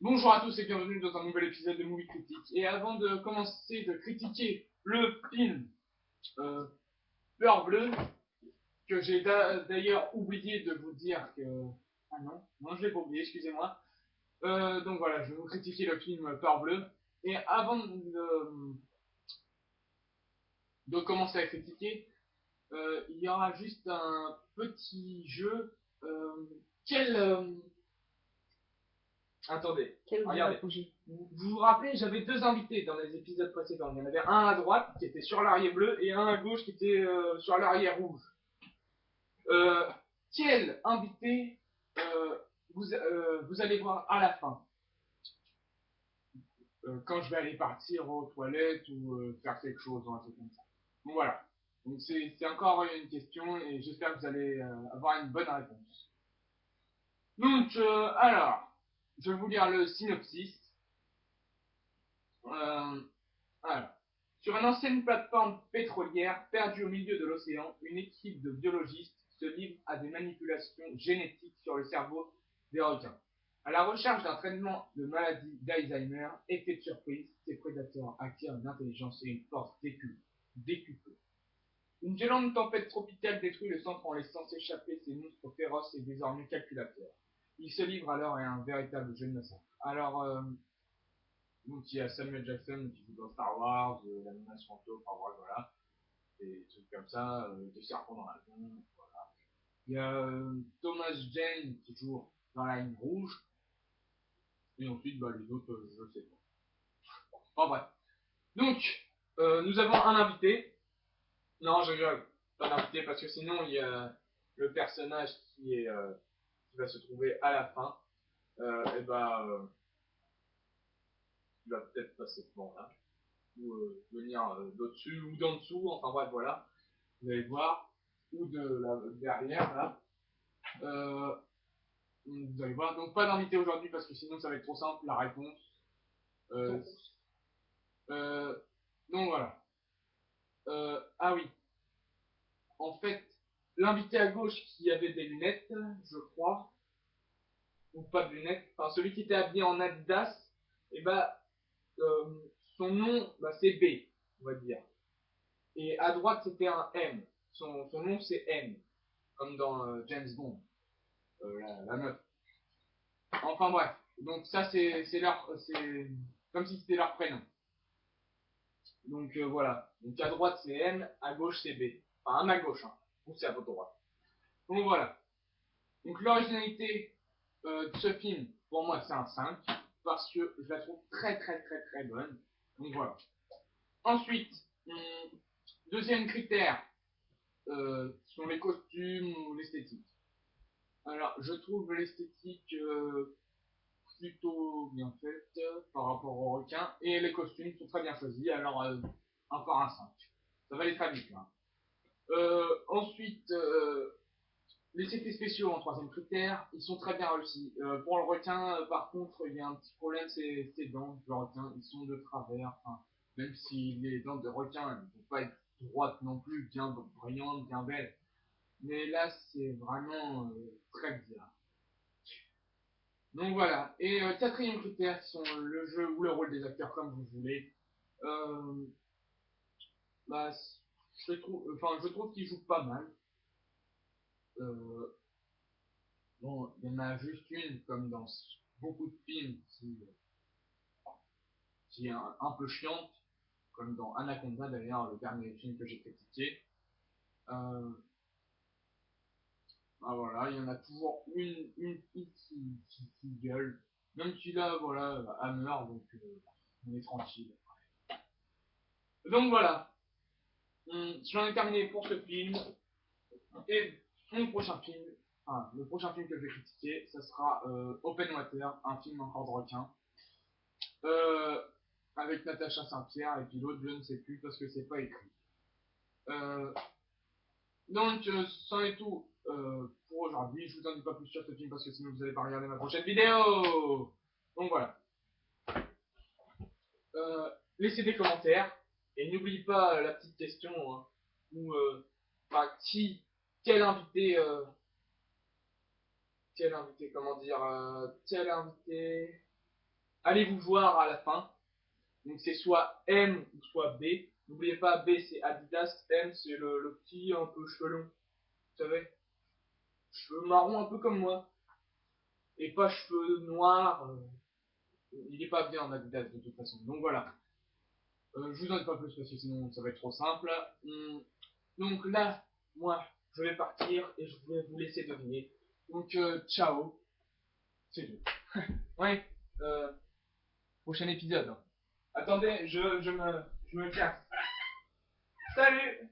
Bonjour à tous et bienvenue dans un nouvel épisode de Movie Critique. Et avant de commencer de critiquer le film euh, Peur Bleue, que j'ai d'ailleurs oublié de vous dire que... Ah non, non je l'ai pas oublié, excusez-moi. Donc voilà, je vais vous critiquer le film Peur Bleue. Et avant de commencer à critiquer, il y aura juste un petit jeu. Euh, quel... Attendez, regardez. Vous vous rappelez, j'avais deux invités dans les épisodes précédents. Il y en avait un à droite qui était sur l'arrière bleu et un à gauche qui était sur l'arrière rouge. Euh, Quel invité vous allez voir à la fin quand je vais aller partir aux toilettes ou faire quelque chose ou un truc comme ça. Donc voilà. Donc c'est encore une question et j'espère que vous allez avoir une bonne réponse. Donc alors, je vais vous lire le synopsis. Euh, Alors, sur une ancienne plateforme pétrolière perdue au milieu de l'océan, une équipe de biologistes se livre à des manipulations génétiques sur le cerveau des requins. À la recherche d'un traitement de maladie d'Alzheimer, effet de surprise, ces prédateurs acquièrent une intelligence et une force décuplée. Une violente tempête tropicale détruit le centre en laissant s'échapper ces monstres féroces et désormais calculateurs. Ils se livrent alors à un véritable jeu de massacre. Alors, donc il y a Samuel Jackson qui joue dans Star Wars, l'animation auto, enfin voilà, des trucs comme ça, des serpents dans l'avion, voilà. Il y a Thomas Jane qui joue dans la ligne rouge, et ensuite bah, les autres, je sais pas. Enfin bref. Donc, nous avons un invité. Non, je rigole, pas d'invité parce que sinon il y a le personnage qui va se trouver à la fin. Et bah, il va peut-être passer devant là, ou venir d'au-dessus ou d'en dessous, enfin bref, voilà. Vous allez voir, ou derrière là. Euh, Vous allez voir, donc pas d'invité aujourd'hui parce que sinon ça va être trop simple la réponse. Euh, euh, donc voilà. Ah oui, en fait, l'invité à gauche qui avait des lunettes, je crois, ou pas de lunettes, enfin celui qui était habillé en Adidas, et bah son nom bah, c'est B, on va dire. Et à droite c'était un M. Son nom c'est M, comme dans James Bond, la meuf. Enfin bref, donc ça c'est comme si c'était leur prénom. Donc voilà. Donc à droite c'est M, à gauche c'est B. Enfin à ma gauche, hein. Ou c'est à votre droite. Donc voilà. Donc l'originalité de ce film, pour moi c'est un 5 parce que je la trouve très très très très bonne. Donc voilà. Ensuite, deuxième critère, sont les costumes ou l'esthétique. Alors je trouve l'esthétique plutôt bien faite par rapport aux requins et les costumes sont très bien choisis. Alors encore un 5. Ça va aller très vite là. Ensuite, les effets spéciaux en troisième critère, ils sont très bien réussis. Pour le requin, par contre, il y a un petit problème, c'est ses dents. Le requin, ils sont de travers. Enfin, même si les dents de requin ne vont pas être droites non plus, bien brillantes, bien belles. Mais là, c'est vraiment très bizarre. Donc voilà. Et quatrième critère, qui sont le jeu ou le rôle des acteurs, comme vous voulez. Euh, Bah, je trouve qu'ils jouent pas mal. Euh, Bon, il y en a juste une, comme dans beaucoup de films, qui est un peu chiante, comme dans Anaconda, d'ailleurs, le dernier film que j'ai critiqué. Euh, Ah, voilà, il y en a toujours une fille qui gueule. Même si là, voilà, elle meurt, donc on est tranquille. Donc voilà, j'en ai terminé pour ce film. Et mon prochain film, enfin, le prochain film que je vais critiquer, ce sera Open Water, un film encore de requin. Euh, Avec Natacha Saint-Pierre et puis l'autre, je ne sais plus parce que c'est pas écrit. Euh, donc, c'en est tout pour aujourd'hui. Je vous en dis pas plus sur ce film parce que sinon vous n'allez pas regarder ma prochaine vidéo. Donc voilà. Euh, Laissez des commentaires et n'oubliez pas la petite question hein, où, enfin, quel invité, comment dire, quel invité allez vous voir à la fin. Donc c'est soit M ou soit B. N'oubliez pas, B c'est Adidas, M c'est le petit un peu cheveux longs. Vous savez, cheveux marrons un peu comme moi. Et pas cheveux noirs. Il est pas bien en Adidas de toute façon. Donc voilà. Je vous en dis pas plus parce que sinon ça va être trop simple. Donc là, moi, je vais partir et je vais vous laisser deviner. Donc ciao. C'est tout. Ouais. Prochain épisode. Attendez, je me casse. Salut!